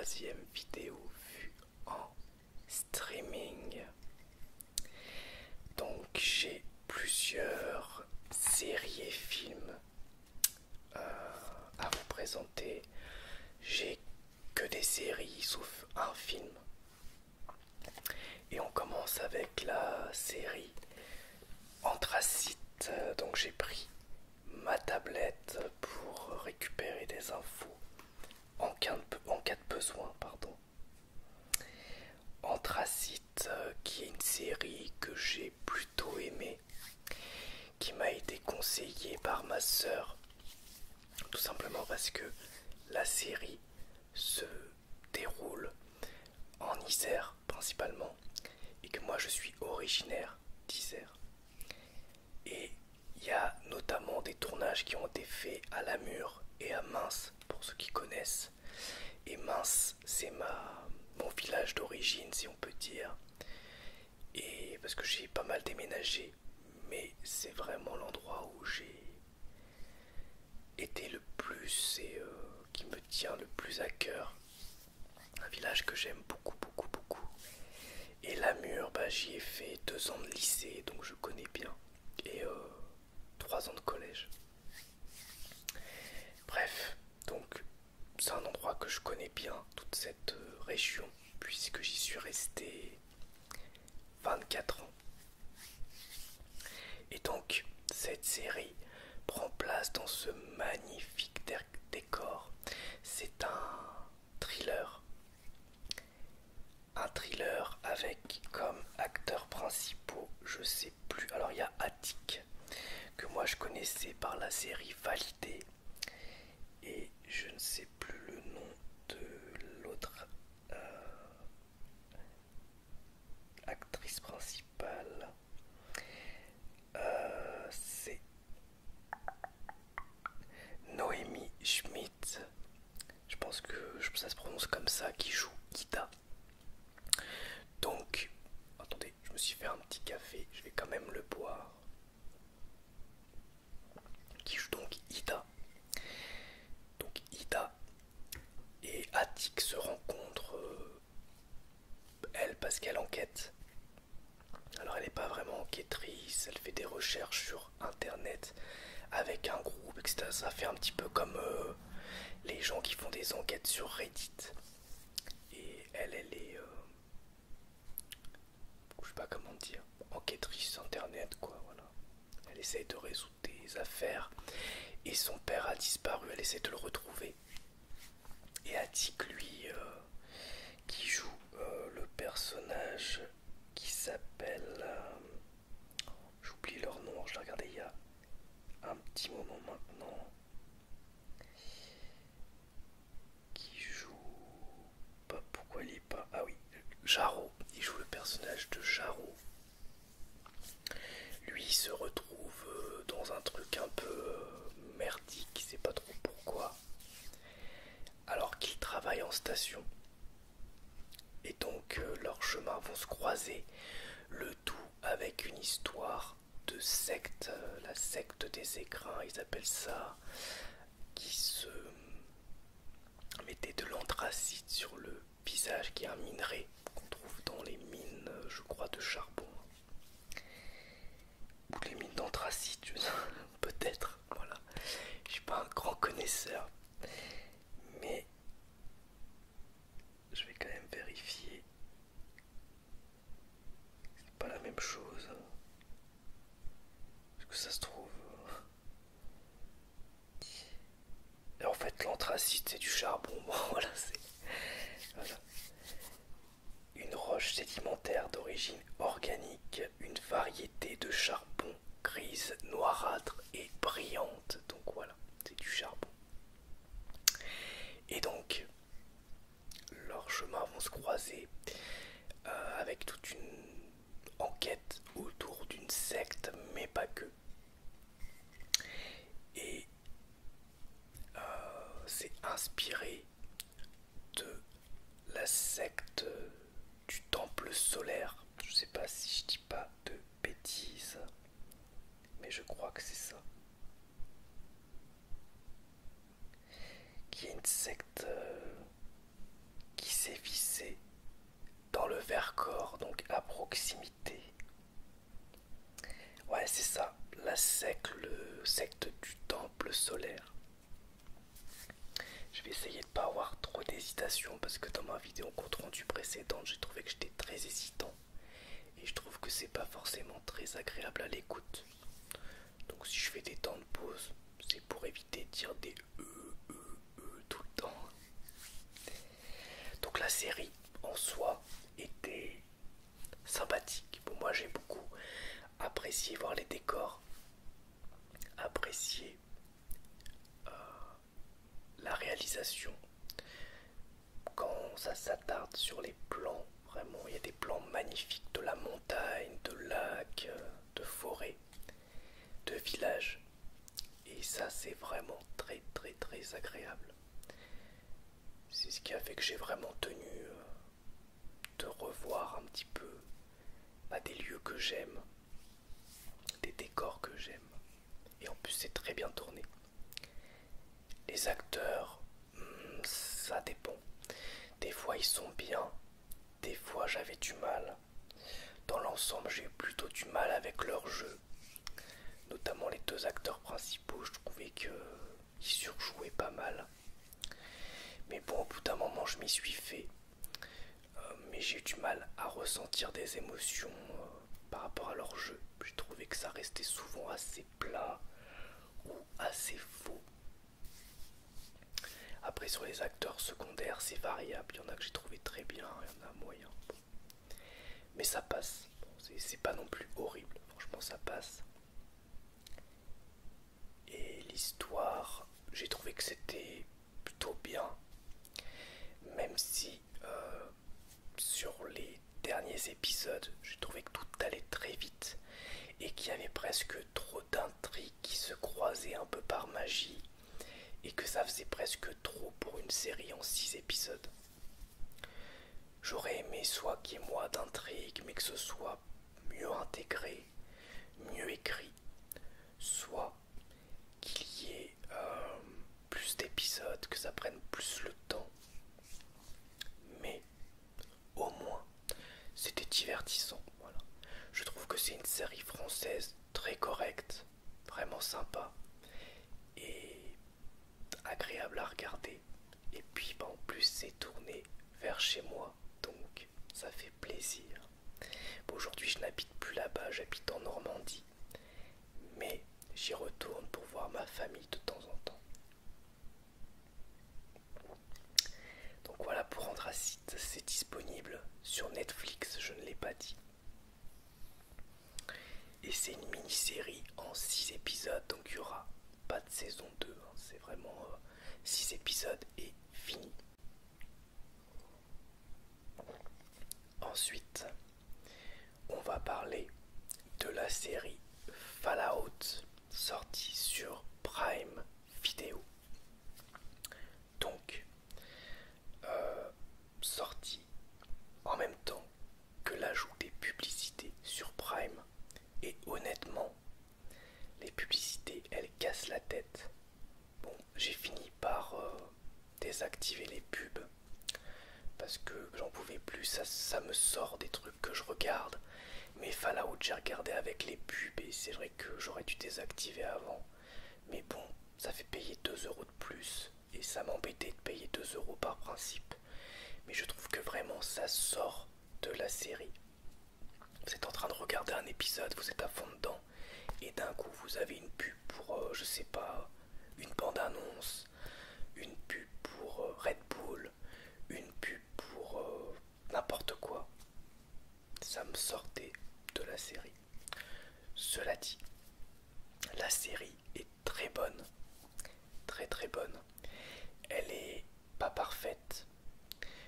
troisième vidéo vue en streaming. Donc j'ai plusieurs séries et films à vous présenter. J'ai que des séries sauf un film. Et on commence avec la série Anthracite. Donc j'ai pris ma tablette pour récupérer des infos en cas de besoin. Anthracite, qui est une série que j'ai plutôt aimée, qui m'a été conseillée par ma sœur, tout simplement parce que la série se déroule en Isère principalement, et que moi je suis originaire d'Isère. Et il y a notamment des tournages qui ont été faits à Lamure et à Mince, pour ceux qui connaissent. Et Mince, c'est mon village d'origine, si on peut dire. Et parce que j'ai pas mal déménagé, mais c'est vraiment l'endroit où j'ai été le plus et qui me tient le plus à cœur. Un village que j'aime beaucoup, beaucoup, beaucoup. Et Lamure, j'y ai fait 2 ans de lycée, donc je connais bien. Et 3 ans de collège. Bref, donc c'est un endroit que je connais bien, toute cette région, puisque j'y suis resté 24 ans. Et donc, cette série prend place dans ce magnifique décor. C'est un thriller. Un thriller avec comme acteurs principaux, je sais plus. Alors, il y a Attic, que moi je connaissais par la série Validée. Et je ne sais plus le nom de l'autre actrice principale. C'est Noémie Schmidt. Je pense que ça se prononce comme ça, qui joue Ida. Donc, attendez, je me suis fait un petit café, je vais quand même le boire. Qui joue donc Ida. Donc Ida et Attic se rencontrent, elle parce qu'elle enquête. Alors elle n'est pas vraiment enquêtrice, elle fait des recherches sur internet avec un groupe, etc. Ça fait un petit peu comme les gens qui font des enquêtes sur Reddit. Et elle est, je sais pas comment dire, enquêtrice internet quoi, voilà. Elle essaye de résoudre des affaires et son père a disparu, elle essaie de le retrouver. Et Attic, lui, qui joue le personnage qui s'appelle... j'oublie leur nom, je l'ai regardé il y a un petit moment maintenant. Qui joue... pourquoi il est pas... Ah oui, Jarreau, il joue le personnage de Jarreau. Lui il se retrouve dans un truc un peu merdique, il sait pas trop pourquoi, alors qu'il travaille en station. Et donc leurs chemins vont se croiser, le tout avec une histoire de secte, la secte des écrins, ils appellent ça, qui se mettait de l'anthracite sur le visage, qui est un minerai qu'on trouve dans les mines, je crois, de charbon. Ou les mines d'anthracite, peut-être, voilà. Je suis pas un grand connaisseur, mais je vais quand même vérifier. C'est pas la même chose. Parce que ça se trouve... Et en fait, l'anthracite, c'est du charbon. Bon, voilà, c'est... Voilà. Une roche sédimentaire d'origine organique, une variété de charbon grise, noirâtre et brillante. Donc voilà, c'est du charbon. Et donc, leurs chemins vont se croiser avec toute une enquête autour d'une secte, mais pas que. Et c'est inspiré de la secte du temple solaire. Je sais pas si je dis pas de bêtises, mais je crois que c'est ça. solaire. Je vais essayer de pas avoir trop d'hésitation parce que dans ma vidéo compte rendu précédente, j'ai trouvé que j'étais très hésitant et je trouve que c'est pas forcément très agréable à l'écoute. Donc si je fais des temps de pause, c'est pour éviter de dire des tout le temps. Donc la série en soi était sympathique. Bon, moi j'ai beaucoup apprécié voir les décors, apprécié la réalisation. Quand ça s'attarde sur les plans, vraiment il y a des plans magnifiques de la montagne, de lacs, de forêt, de villages. Et ça c'est vraiment très très très agréable. C'est ce qui a fait que j'ai vraiment tenu de revoir un petit peu des lieux que j'aime, des décors que j'aime. Et en plus c'est très bien tourné. Les acteurs, ça dépend. Des fois ils sont bien, des fois j'avais du mal. Dans l'ensemble j'ai eu plutôt du mal avec leur jeu. Notamment les deux acteurs principaux, je trouvais qu'ils surjouaient pas mal. Mais bon, au bout d'un moment je m'y suis fait. Mais j'ai eu du mal à ressentir des émotions par rapport à leur jeu. J'ai trouvé que ça restait souvent assez plat ou assez faux. Après sur les acteurs secondaires c'est variable, il y en a que j'ai trouvé très bien, il y en a moyen. Bon. Mais ça passe, bon, c'est pas non plus horrible, franchement ça passe. Et l'histoire, j'ai trouvé que c'était plutôt bien, même si sur les derniers épisodes, j'ai trouvé que tout allait très vite et qu'il y avait presque trop d'intrigues qui se croisaient un peu par magie et que ça faisait presque trop pour une série en 6 épisodes. J'aurais aimé soit qu'il y ait moins d'intrigues mais que ce soit mieux intégré, mieux écrit, soit qu'il y ait plus d'épisodes, que ça prenne plus le temps. Mais au moins, c'était divertissant. Voilà. Je trouve que c'est une série française très correcte, vraiment sympa et agréable à regarder. Et puis en plus c'est tourné vers chez moi, donc ça fait plaisir. Bon, aujourd'hui je n'habite plus là-bas, j'habite en Normandie, mais j'y retourne pour voir ma famille de temps en temps. Donc voilà, pour Andracite, c'est disponible sur Netflix, je ne l'ai pas dit. Et c'est une mini-série en 6 épisodes, donc il n'y aura pas de saison 2, hein. C'est vraiment 6 épisodes et fini. Ensuite, on va parler de la série Fallout, sortie sur Prime Video. Donc, sortie en même temps que l'ajout des publicités sur Prime. Et honnêtement, les publicités, elles cassent la tête. Bon, j'ai fini par désactiver les pubs parce que j'en pouvais plus, ça me sort des trucs que je regarde. Mais Fallout, j'ai regardé avec les pubs et c'est vrai que j'aurais dû désactiver avant. Mais bon, ça fait payer 2 € de plus et ça m'embêtait de payer 2 € par principe. Mais je trouve que vraiment ça sort de la série. Vous êtes en train de regarder un épisode, vous êtes à fond dedans et d'un coup vous avez une pub pour, je sais pas, une bande-annonce, une pub pour Red Bull, une pub pour n'importe quoi. Ça me sortait de la série. Cela dit, la série est très bonne, très très bonne. Elle est pas parfaite.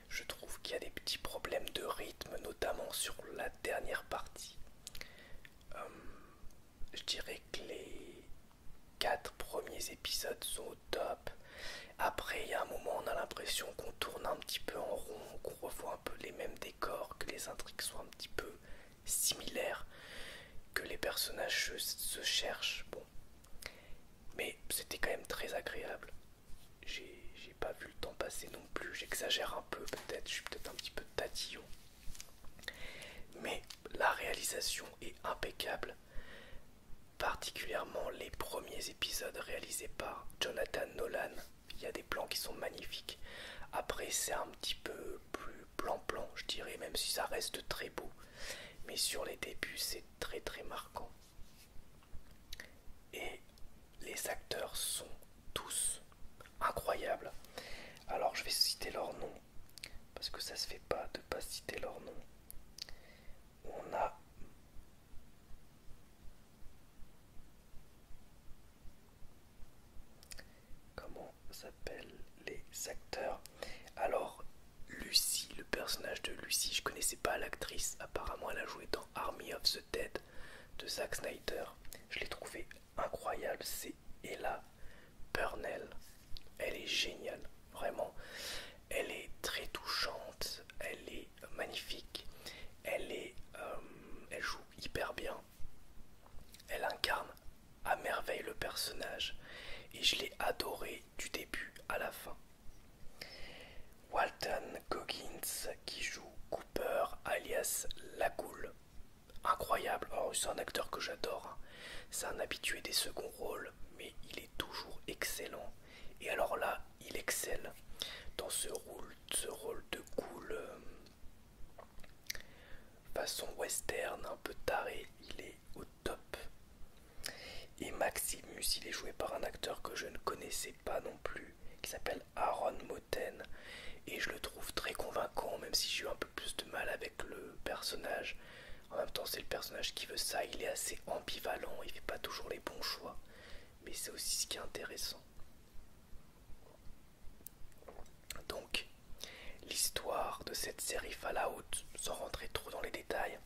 Je trouve qu'il y a des petits problèmes de rythme, notamment sur la dernière partie. Je dirais que les 4 premiers épisodes sont au top. Après, il y a un moment, on a l'impression qu'on tourne un petit peu en rond, qu'on revoit un peu les mêmes décors, que les intrigues sont un petit peu similaires, que les personnages se cherchent. Bon, mais c'était quand même très agréable. J'ai pas vu le temps passer non plus, j'exagère un peu peut-être, je suis peut-être un petit peu tatillon. Mais la réalisation est impeccable. particulièrement les premiers épisodes réalisés par Jonathan Nolan. Il y a des plans qui sont magnifiques. Après c'est un petit peu plus plan-plan je dirais, même si ça reste très beau. Mais sur les débuts c'est très très marquant. Et les acteurs sont tous incroyables. Alors je vais citer leur nom, parce que ça se fait pas de pas citer leur nom. On a comment s'appellent les acteurs. Alors Lucy, le personnage de Lucy, je connaissais pas l'actrice, apparemment elle a joué dans Army of the Dead de Zack Snyder. Je l'ai trouvée incroyable, c'est Ella Burnell. Elle est géniale, vraiment. Elle est très touchante, elle est magnifique, elle joue hyper bien. Elle incarne à merveille le personnage et je l'ai adoré du début à la fin. Walton Goggins qui joue Cooper alias la Goule. Incroyable, oh, c'est un acteur que j'adore, hein. C'est un habitué des seconds rôles, mais il est toujours excellent. Et alors là, il excelle dans ce rôle de Goule façon western, un peu taré, il est au top. Et Maximus, il est joué par un acteur que je ne connaissais pas non plus, qui s'appelle Aaron Moten, et je le trouve très convaincant, même si j'ai eu un peu plus de mal avec le personnage. En même temps, c'est le personnage qui veut ça, il est assez ambivalent, il fait pas toujours les bons choix, mais c'est aussi ce qui est intéressant. Donc, l'histoire de cette série Fallout, sans rentrer trop dans les détails,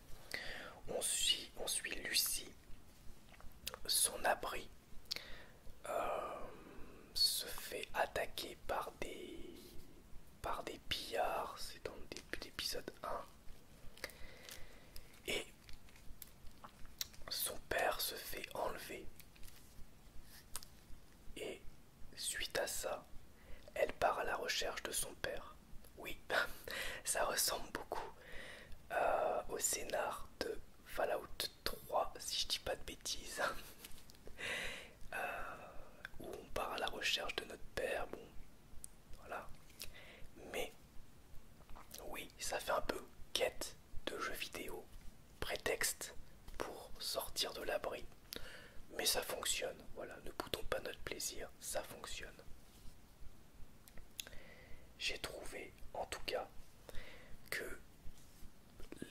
on suit Lucy. Son abri se fait attaquer par des pillards, c'est dans le début d'épisode 1. Et son père se fait enlever. Et suite à ça, elle part à la recherche de son père. Oui, ça ressemble beaucoup au scénar de Fallout 3, si je dis pas de bêtises. Où on part à la recherche de notre père, bon, voilà. Mais, oui, ça fait un peu quête de jeu vidéo, prétexte pour sortir de l'abri. Mais ça fonctionne, voilà, ne boutons pas notre plaisir, ça fonctionne. J'ai trouvé, en tout cas, que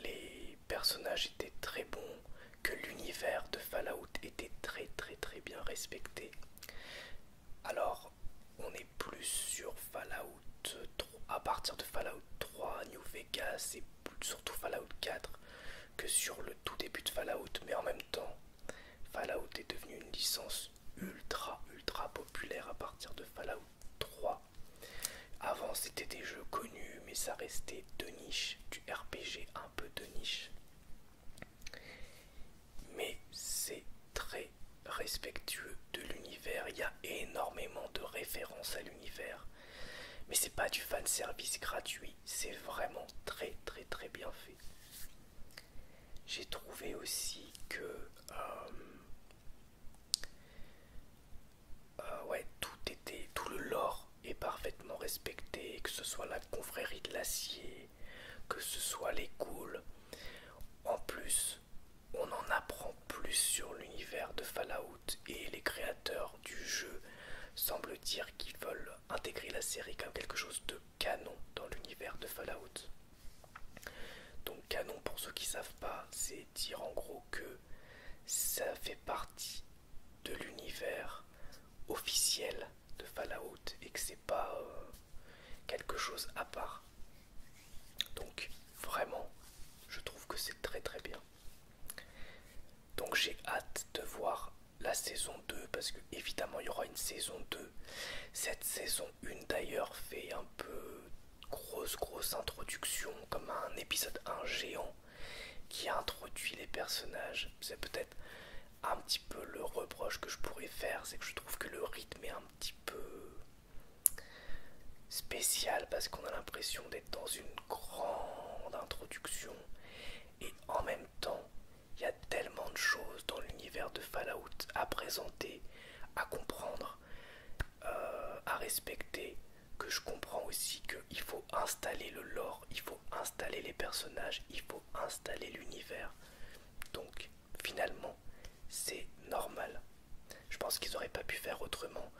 les personnages étaient très bons, que l'univers de Fallout était très très très bien respecté. Alors, on est plus sur Fallout 3, à partir de Fallout 3, New Vegas et surtout Fallout 4 que sur le tout début de Fallout, mais en même temps, Fallout est devenu une licence ultra ultra populaire à partir de Fallout 3. Avant c'était des jeux connus, mais ça restait de niche, du RPG un peu de niche. Mais c'est très respectueux de l'univers, il y a énormément de références à l'univers. Mais c'est pas du fanservice gratuit, c'est vraiment très très très bien fait. J'ai trouvé aussi que ouais, tout le lore est parfaitement respecté, que ce soit la confrérie de l'acier, que ce soit les ghouls. En plus, on en apprend plus sur l'univers de Fallout et les créateurs du jeu semblent dire qu'ils veulent intégrer la série comme quelque chose de canon dans l'univers de Fallout. Donc canon, pour ceux qui ne savent pas, c'est dire en gros que ça fait partie de l'univers officiel de Fallout et que c'est pas quelque chose à part. Donc vraiment, je trouve que c'est très très bien. Donc j'ai hâte de voir la saison 2 parce que évidemment il y aura une saison 2. Cette saison 1 d'ailleurs fait un peu grosse introduction, comme un épisode 1 géant qui introduit les personnages. C'est peut-être un petit peu le reproche que je pourrais faire, c'est que je trouve que le rythme est un petit peu spécial parce qu'on a l'impression d'être dans une grande introduction et en même temps il y a tellement de choses dans l'univers l'univers de Fallout à présenter, à comprendre, à respecter, que je comprends aussi qu'il faut installer le lore, il faut installer les personnages, il faut installer l'univers. Donc finalement, c'est normal. Je pense qu'ils n'auraient pas pu faire autrement,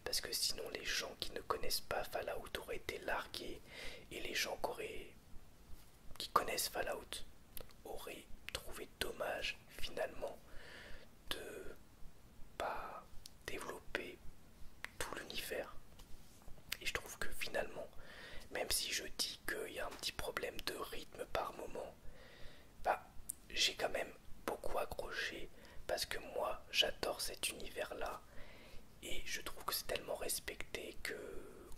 parce que sinon les gens qui ne connaissent pas Fallout auraient été largués, et les gens qui connaissent Fallout auraient trouvé dommage finalement de pas développer tout l'univers. Et je trouve que finalement, même si je dis qu'il y a un petit problème de rythme par moment, bah, j'ai quand même beaucoup accroché parce que moi j'adore cet univers là et je trouve que c'est tellement respecté que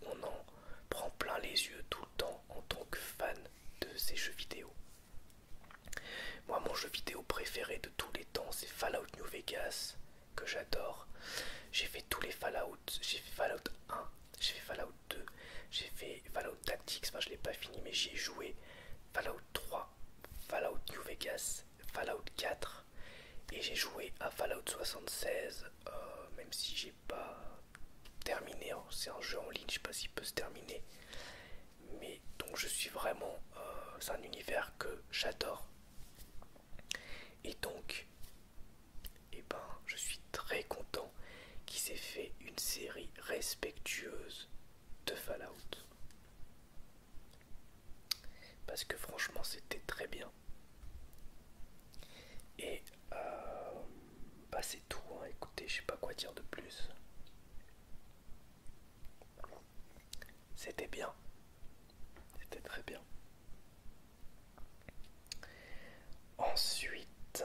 on en prend plein les yeux tout le temps en tant que fan de ces jeux vidéo. Moi mon jeu vidéo préféré de tous les temps c'est Fallout New Vegas que j'adore. J'ai fait tous les Fallout, j'ai fait Fallout 1, j'ai fait Fallout 2, j'ai fait Fallout Tactics, enfin je l'ai pas fini mais j'y ai joué. Fallout 3, Fallout New Vegas, Fallout 4 et j'ai joué à Fallout 76 même si j'ai pas terminé, hein. C'est un jeu en ligne, je sais pas s'il peut se terminer mais donc je suis vraiment c'est un univers que j'adore et donc je suis très content qu'il s'est fait une série respectueuse de Fallout parce que franchement c'était très bien. Et c'est tout, hein. Écoutez, je sais pas quoi dire de plus. C'était bien, c'était très bien. Ensuite,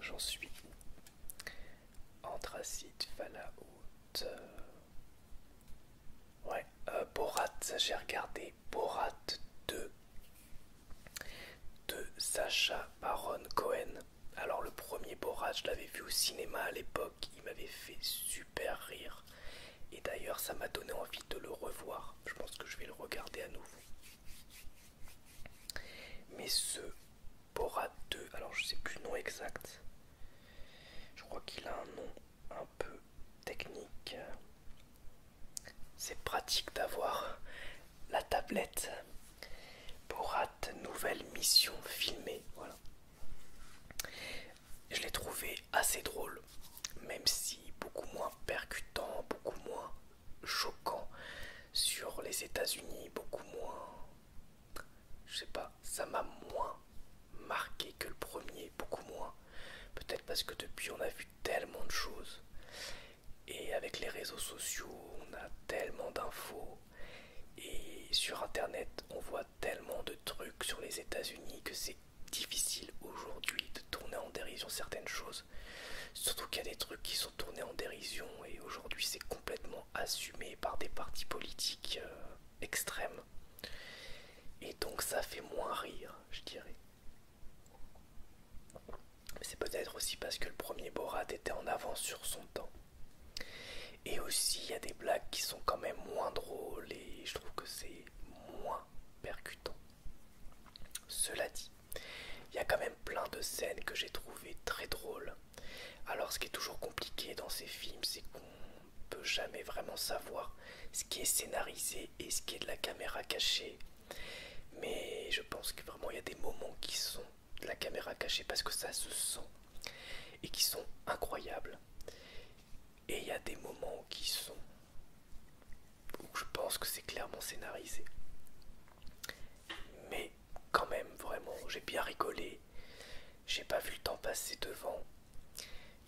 j'en suis Anthracite, Fallout. Ouais, Borat, j'ai regardé Borat 2 de Sacha Baron Cohen. Alors le premier Borat, je l'avais vu au cinéma à l'époque, il m'avait fait super rire. Et d'ailleurs, ça m'a donné envie de le revoir. Je pense que je vais le regarder à nouveau. Mais ce Borat 2, alors je sais plus le nom exact. Je crois qu'il a un nom un peu technique. C'est pratique d'avoir la tablette. Borat, nouvelle mission filmée. Voilà. Je l'ai trouvé assez drôle, même si beaucoup moins percutant, beaucoup moins choquant sur les États-Unis, beaucoup moins. Je sais pas, ça m'a moins marqué que le premier, beaucoup moins. Peut-être parce que depuis on a vu tellement de choses. Et avec les réseaux sociaux, on a tellement d'infos. Et sur internet, on voit tellement de trucs sur les États-Unis que c'est difficile aujourd'hui de tourner en dérision certaines choses. Surtout qu'il y a des trucs qui sont tournés en dérision et aujourd'hui c'est complètement assumé par des partis politiques extrêmes. Et donc ça fait moins rire, je dirais. Mais c'est peut-être aussi parce que le premier Borat était en avance sur son temps. Et aussi il y a des blagues qui sont quand même moins drôles et je trouve que c'est moins percutant. Cela dit, il y a quand même plein de scènes que j'ai trouvées très drôles. Alors ce qui est toujours compliqué dans ces films, c'est qu'on peut jamais vraiment savoir ce qui est scénarisé et ce qui est de la caméra cachée. Mais je pense que vraiment il y a des moments qui sont de la caméra cachée parce que ça se sent et qui sont incroyables. Et il y a des moments qui sont où je pense que c'est clairement scénarisé. Mais quand même, vraiment, j'ai bien rigolé. J'ai pas vu le temps passer devant.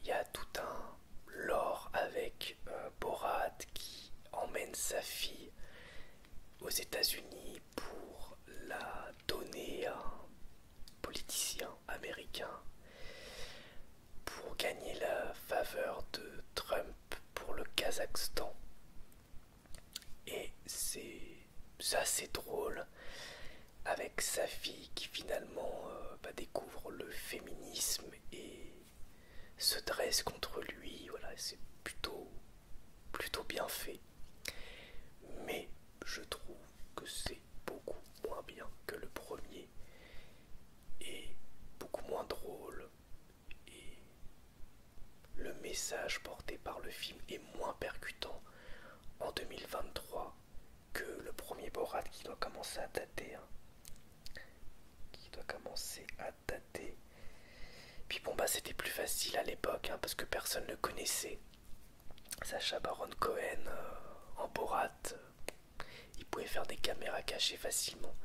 Il y a tout un lore avec Borat qui emmène sa fille aux États-Unis pour la donner à un politicien américain pour gagner la faveur de Trump pour le Kazakhstan. Et c'est assez drôle avec sa fille qui finalement découvre le féminisme et se dresse contre lui. Voilà, c'est plutôt bien fait. Mais je trouve que c'est beaucoup moins bien que le premier et beaucoup moins drôle. Et message porté par le film est moins percutant en 2023 que le premier Borat qui doit commencer à dater. Puis bon bah c'était plus facile à l'époque parce que personne ne connaissait. Sacha Baron Cohen en Borat, il pouvait faire des caméras cachées facilement.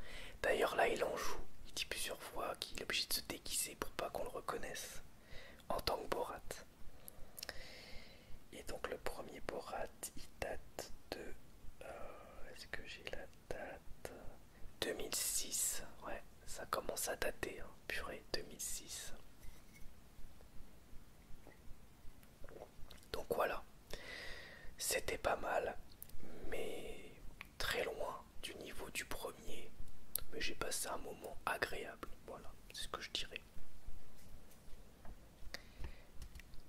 D'ailleurs là il en joue. Il dit plusieurs fois qu'il est obligé de se déguiser pour pas qu'on le reconnaisse en tant que Borat. Et donc le premier Borat, il date de... est-ce que j'ai la date? 2006, ouais, ça commence à dater, purée, 2006. Donc voilà, c'était pas mal, mais très loin du niveau du premier. Mais j'ai passé un moment agréable, voilà, c'est ce que je dirais.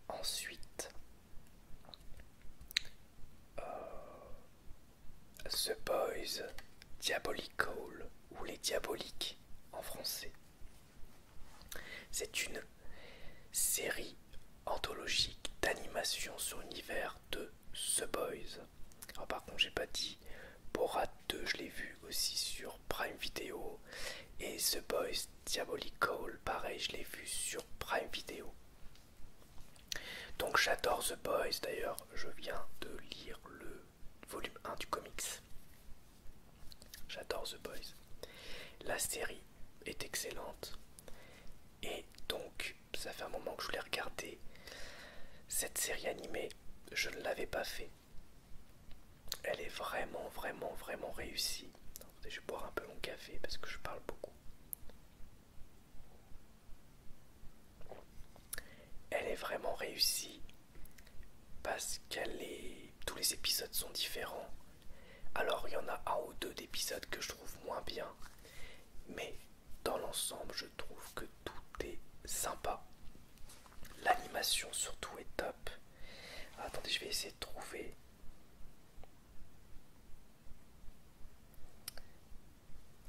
Ensuite, The Boys, Diabolical ou Les Diaboliques en français. C'est une série anthologique d'animation sur l'univers de The Boys. Alors par contre j'ai pas dit Borat 2, je l'ai vu aussi sur Prime Video, et The Boys Diabolical, pareil, je l'ai vu sur Prime Video. Donc j'adore The Boys, d'ailleurs je viens de lire le volume 1 du comics. J'adore The Boys. La série est excellente. Et donc, ça fait un moment que je voulais regarder cette série animée. Je ne l'avais pas fait. Elle est vraiment, vraiment, vraiment réussie. Je vais boire un peu mon café parce que je parle beaucoup. Elle est vraiment réussie parce tous les épisodes sont différents. Alors il y en a un ou deux d'épisodes que je trouve moins bien, mais dans l'ensemble je trouve que tout est sympa. L'animation surtout est top. Attendez, je vais essayer de trouver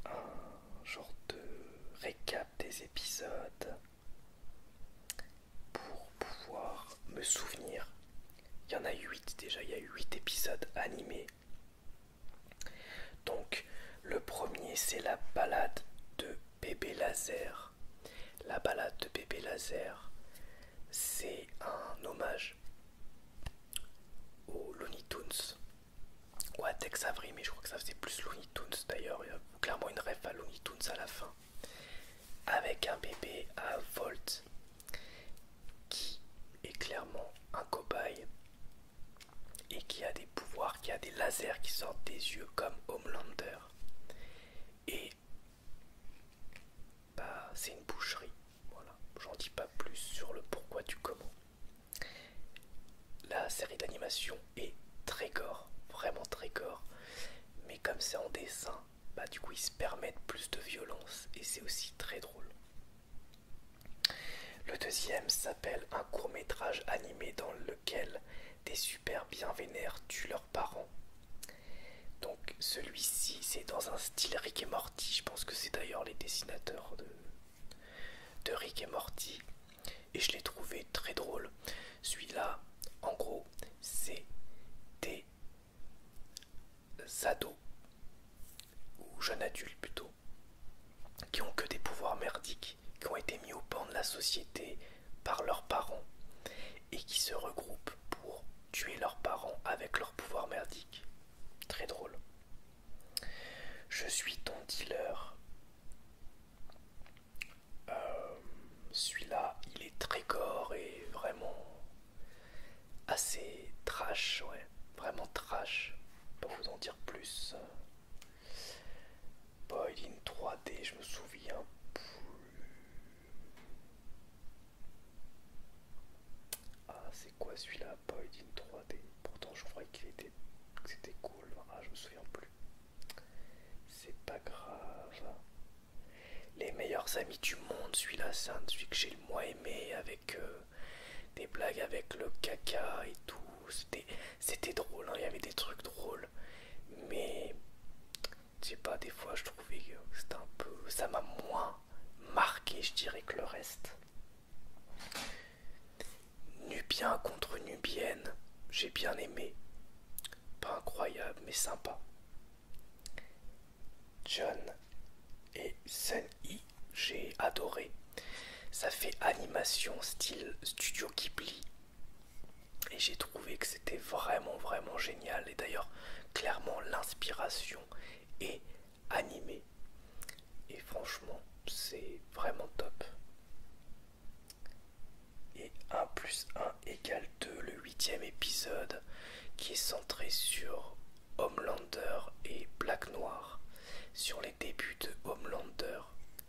un genre de récap des épisodes pour pouvoir me souvenir. Il y en a 8 déjà, il y a 8 épisodes animés. Donc le premier c'est la balade de Bébé Laser. La balade de Bébé Laser, c'est un hommage aux Looney Tunes ou à Tex Avery, mais je crois que ça faisait plus Looney Tunes d'ailleurs. Il y a clairement une ref à Looney Tunes à la fin, avec un bébé à Volt qui est clairement un cobaye et qui a des pouvoirs, qui a des lasers qui sortent des yeux comme Homelander. Et bah c'est une boucherie. Voilà, j'en dis pas plus sur le pourquoi du comment. La série d'animation est très gore, vraiment très gore, mais comme c'est en dessin, bah du coup ils se permettent plus de violence et c'est aussi très drôle. Le deuxième s'appelle un court-métrage animé dans lequel des super bien vénères tuent leurs parents. Donc celui-ci c'est dans un style Rick et Morty, je pense que c'est d'ailleurs les dessinateurs de Rick et Morty, et je l'ai trouvé très drôle. Celui-là, en gros, c'est des ados, ou jeunes adultes plutôt, qui ont que des pouvoirs merdiques, qui ont été mis au banc de la société par leurs parents, et qui se regroupent pour tuer leurs parents avec leurs pouvoirs merdiques. Très drôle. Je suis ton dealer. Celui-là, il est très gore et vraiment assez trash, ouais, vraiment trash. Pas vous en dire plus. Boyd in 3D, je me souviens plus. Ah, c'est quoi celui-là, Boyd in 3D? Pourtant, je croyais que c'était cool. Ah, je me souviens plus. C'est pas grave. Les meilleurs amis du monde, celui-là, c'est celui que j'ai le moins aimé, avec des blagues avec le caca et tout. C'était drôle, hein, il y avait des trucs drôles, mais je sais pas, des fois je trouvais que c'était un peu, ça m'a moins marqué, je dirais, que le reste. Nubien contre Nubien. bien aimé. Pas incroyable, mais sympa. John et Sun-Yi, j'ai adoré. Ça fait animation style Studio Ghibli. Et j'ai trouvé que c'était vraiment génial. Et d'ailleurs, clairement, l'inspiration est animée. Et franchement, c'est vraiment top. Et 1 plus 1 égale 2, le 8e épisode, qui est centré sur Homelander et Black Noir. Sur les débuts de Homelander,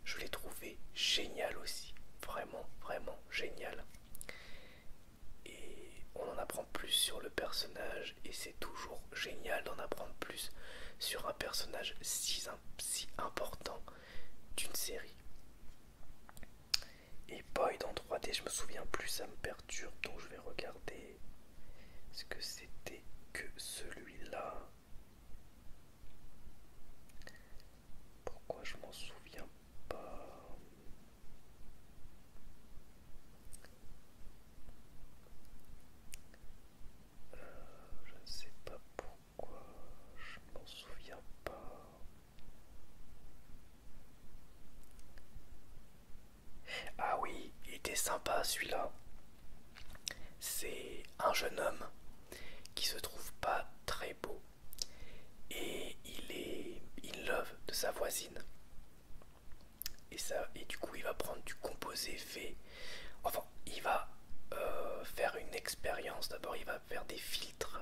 je l'ai trouvé génial aussi. Vraiment génial. Et on en apprend plus sur le personnage et c'est toujours génial d'en apprendre plus sur un personnage si important d'une série. Et Boyd en 3D, je me souviens plus, ça me perturbe, donc je vais regarder. Est-ce que c'était que celui-là? Pourquoi je m'en souviens pas? Je ne sais pas pourquoi je m'en souviens pas. Ah oui, il était sympa celui-là. C'est un jeune homme qui se trouve pas très beau et il est in love de sa voisine. Et du coup il va prendre du composé V. Enfin, il va faire une expérience. D'abord il va faire des filtres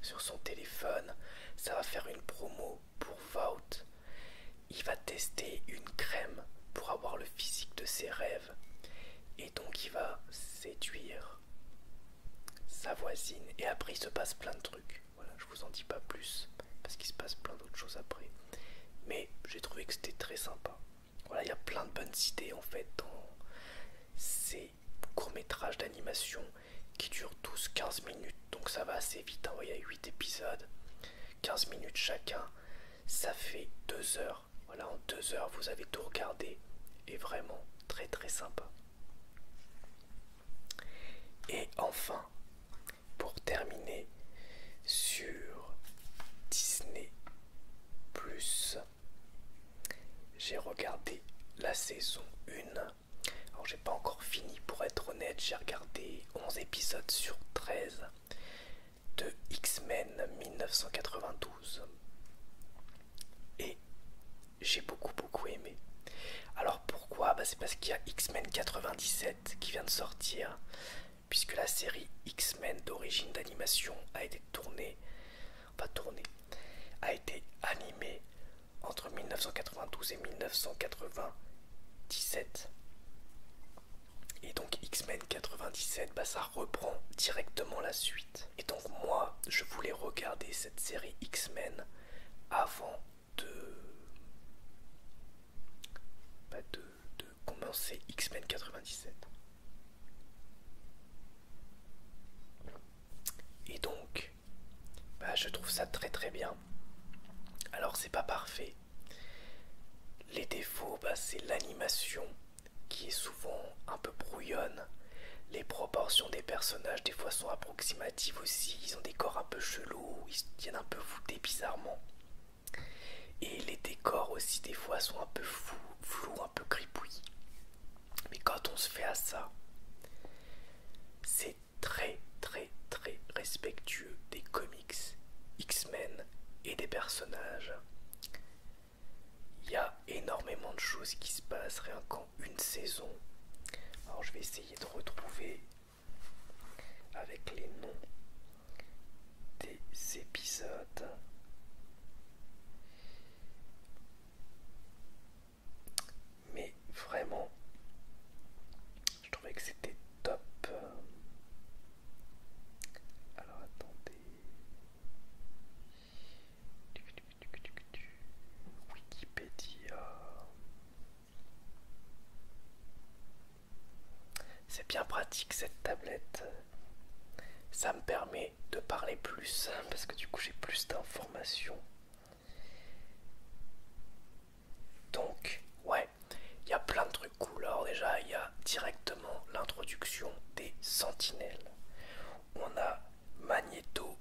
sur son téléphone. Ça va faire une promo pour Vault. Il va tester une crème pour avoir le physique de ses rêves. Et donc il va séduire sa voisine. Et après il se passe plein de trucs. Voilà, je vous en dis pas plus parce qu'il se passe plein d'autres choses après. Mais j'ai trouvé que c'était très sympa. Voilà, il y a plein de bonnes idées en fait dans ces courts-métrages d'animation qui durent tous 15 minutes. Donc ça va assez vite, hein. Il y a 8 épisodes, 15 minutes chacun. Ça fait 2 heures. Voilà, en 2 heures vous avez tout regardé. Et vraiment très sympa. Et enfin, pour terminer sur Disney+, j'ai regardé la saison 1. Alors j'ai pas encore fini pour être honnête, j'ai regardé 11 épisodes sur 13 de X-Men 1992. Et j'ai beaucoup aimé. Alors pourquoi? C'est parce qu'il y a X-Men 97 qui vient de sortir, puisque la série X-Men d'origine d'animation a été a été animée entre 1992 et 1997. Et donc X-Men 97, ça reprend directement la suite. Et donc moi, je voulais regarder cette série X-Men avant de commencer X-Men 97. Et donc, je trouve ça très bien. Alors c'est pas parfait. Les défauts, c'est l'animation qui est souvent un peu brouillonne. Les proportions des personnages des fois sont approximatives aussi. Ils ont des corps un peu chelous, ils se tiennent un peu voûtés bizarrement. Et les décors aussi des fois sont un peu flous, un peu gribouillis. Mais quand on se fait à ça, c'est très respectueux des comics X-Men et des personnages. Il y a énormément de choses qui se passent rien qu'en une saison. Alors je vais essayer de retrouver avec les noms des épisodes. Mais vraiment, je trouvais que c'était top. Alors attendez. Wikipédia. C'est bien pratique cette tablette. Ça me permet de parler plus parce que du coup j'ai plus d'informations. Donc, ouais, il y a plein de trucs cool. Alors déjà, il y a directement l'introduction des sentinelles. On a Magneto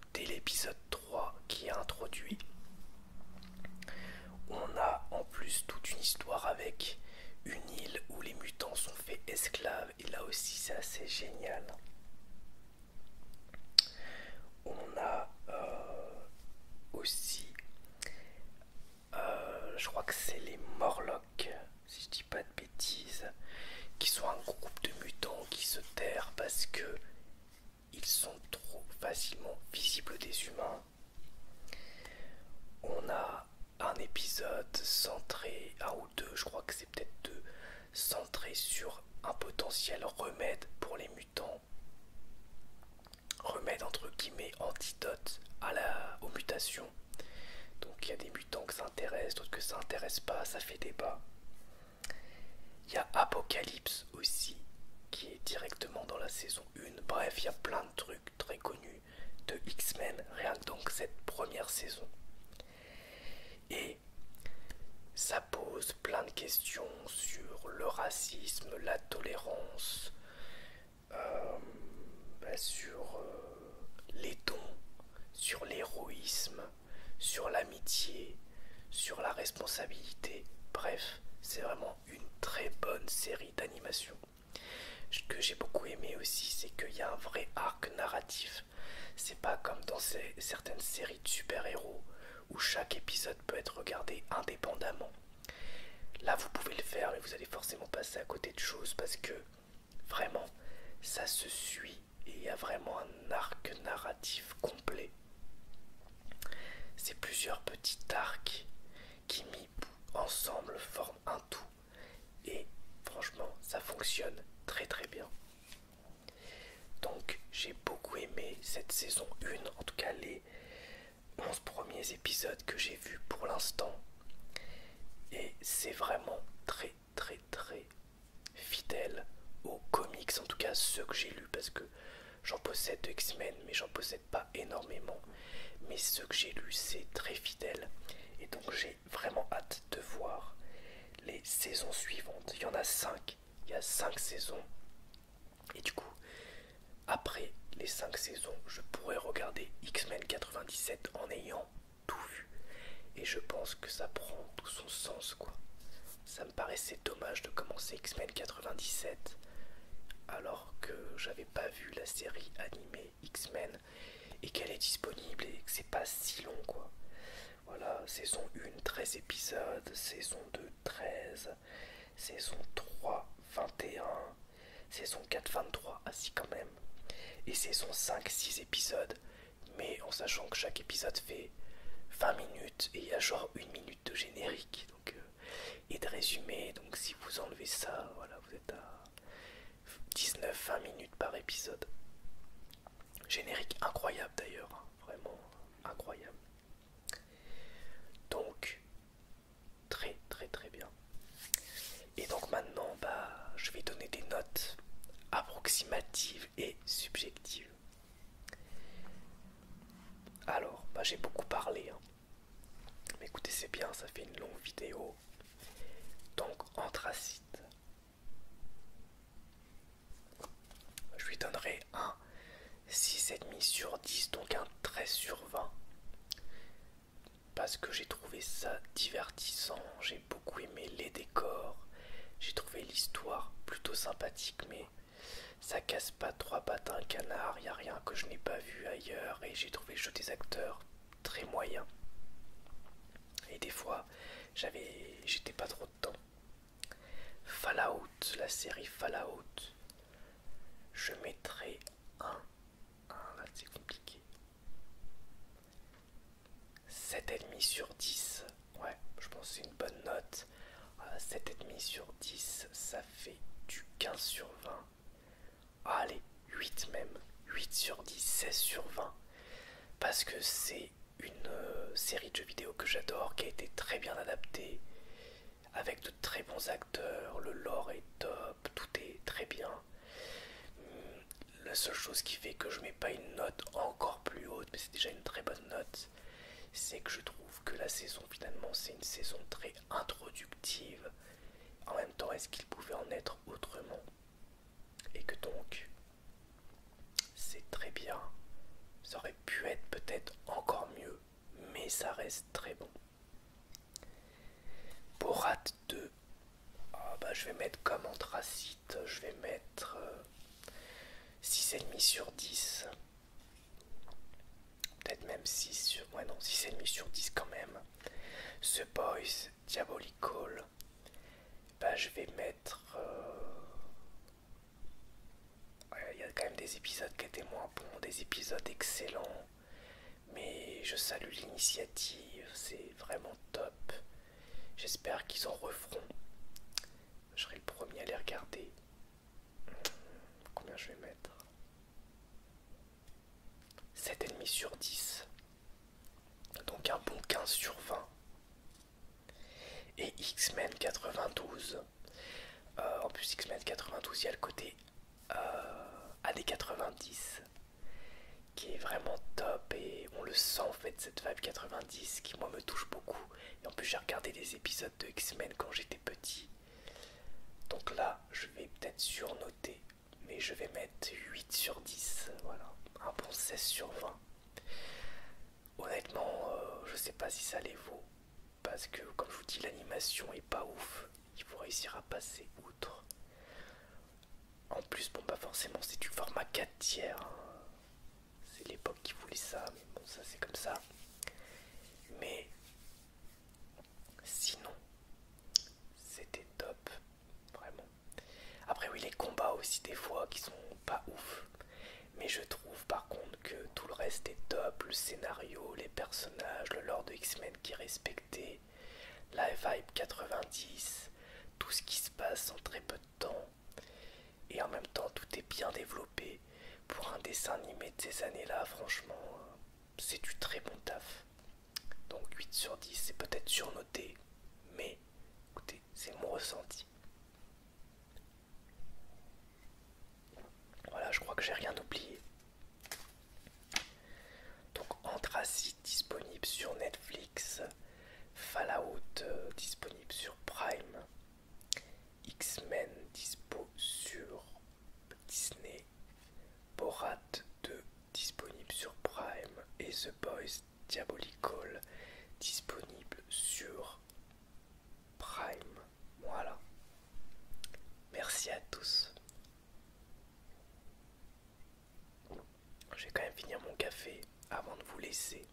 ça fait débat. Il y a Apocalypse aussi, qui est directement dans la saison 1. Bref, il y a plein de trucs très connus de X-Men, rien que donc cette première saison. Et ça pose plein de questions sur le racisme, la tolérance, sur les dons, sur l'héroïsme, sur l'amitié, sur la responsabilité. Bref, c'est vraiment une très bonne série d'animation. Ce que j'ai beaucoup aimé aussi, c'est qu'il y a un vrai arc narratif. C'est pas comme dans certaines séries de super-héros où chaque épisode peut être regardé indépendamment. Là, vous pouvez le faire, mais vous allez forcément passer à côté de choses parce que vraiment, ça se suit et il y a vraiment un arc narratif complet. C'est plusieurs petits arcs qui mis ensemble forment un tout et franchement, ça fonctionne très très bien. Donc, j'ai beaucoup aimé cette saison 1, en tout cas les 11 premiers épisodes que j'ai vus pour l'instant. Et c'est vraiment très très très fidèle aux comics, en tout cas ceux que j'ai lus, parce que j'en possède de X-Men, mais j'en possède pas énormément. Mais ceux que j'ai lus, c'est très fidèle. Et donc j'ai vraiment hâte de voir les saisons suivantes. Il y en a 5, il y a 5 saisons. Et du coup, après les 5 saisons, je pourrais regarder X-Men 97 en ayant tout vu. Et je pense que ça prend tout son sens, quoi. Ça me paraissait dommage de commencer X-Men 97 alors que j'avais pas vu la série animée X-Men et qu'elle est disponible et que c'est pas si long, quoi. Voilà, saison 1, 13 épisodes, saison 2, 13, saison 3, 21, saison 4, 23, ah si quand même, et saison 5, 6 épisodes, mais en sachant que chaque épisode fait 20 minutes et il y a genre 1 minute de générique donc, et de résumé, donc si vous enlevez ça, voilà, vous êtes à 19-20 minutes par épisode. Générique incroyable d'ailleurs, hein, vraiment incroyable. Donc, très très très bien. Et donc maintenant, je vais donner des notes approximatives et subjectives. Alors, j'ai beaucoup parlé, hein. Mais écoutez, c'est bien, ça fait une longue vidéo. Donc, Anthracite. Je lui donnerai un 6,5 sur 10, donc un 13 sur 20. Parce que j'ai trouvé ça divertissant, j'ai beaucoup aimé les décors, j'ai trouvé l'histoire plutôt sympathique, mais ça casse pas trois pattes à un canard, y a rien que je n'ai pas vu ailleurs, et j'ai trouvé le jeu des acteurs très moyen. Et des fois, j'étais pas trop dedans. Fallout, la série Fallout, je mettrai un. Là c'est compliqué. 7,5 sur 10. Ouais, je pense que c'est une bonne note. 7,5 sur 10, ça fait du 15 sur 20. Allez, 8 même. 8 sur 10, 16 sur 20. Parce que c'est une série de jeux vidéo que j'adore, qui a été très bien adaptée, avec de très bons acteurs, le lore est top, tout est très bien. La seule chose qui fait que je mets pas une note encore plus haute, mais c'est déjà une très bonne note, c'est que je trouve que la saison finalement c'est une saison très introductive. En même temps, est-ce qu'il pouvait en être autrement? Et que donc c'est très bien. Ça aurait pu être peut-être encore mieux, mais ça reste très bon. Borat 2, je vais mettre comme Anthracite, je vais mettre 6,5 sur 10. Peut-être même 6 sur... Ouais non, 6,5 sur 10 quand même. The Boys, Diabolical, je vais mettre... Il y a quand même des épisodes qui étaient moins bons, des épisodes excellents. Mais je salue l'initiative, c'est vraiment top. J'espère qu'ils en referont. Je serai le premier à les regarder. Combien je vais mettre? 7,5 sur 10. Donc un bon 15 sur 20. et X-Men 92. En plus, X-Men 92, il y a le côté années 90 qui est vraiment top et on le sent en fait, cette vibe 90 qui moi me touche beaucoup. Et en plus, j'ai regardé des épisodes de X-Men quand j'étais petit. Donc là, je vais peut-être surnoter, mais je vais mettre 8 sur 10. Voilà, un bon 16 sur 20. Honnêtement, je sais pas si ça les vaut. Parce que, comme je vous dis, l'animation est pas ouf. Il faut réussir à passer outre. En plus, bon, bah forcément, c'est du format 4 tiers. Hein. C'est l'époque qui voulait ça, mais bon, ça c'est comme ça. Mais sinon, c'était top. Vraiment. Après, oui, les combats aussi, des fois, qui sont pas ouf. Mais je trouve par contre que tout le reste est top, le scénario, les personnages, le lore de X-Men qui est respecté, la vibe 90, tout ce qui se passe en très peu de temps. Et en même temps, tout est bien développé. Pour un dessin animé de ces années-là, franchement, c'est du très bon taf. Donc 8 sur 10, c'est peut-être surnoté, mais écoutez, c'est mon ressenti. Voilà, je crois que j'ai rien oublié. Donc Anthracite disponible sur Netflix, Fallout disponible sur Prime, X-Men dispo sur Disney, Borat 2 disponible sur Prime et The Boys Diabolical disponible sur Prime. Voilà. Merci à tous. Je vais quand même finir mon café avant de vous laisser.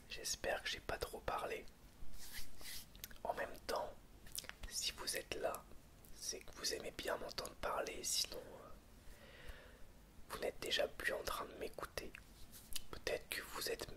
J'espère que j'ai pas trop parlé. En même temps, si vous êtes là, c'est que vous aimez bien m'entendre parler, sinon vous n'êtes déjà plus en train de m'écouter. Peut-être que vous êtes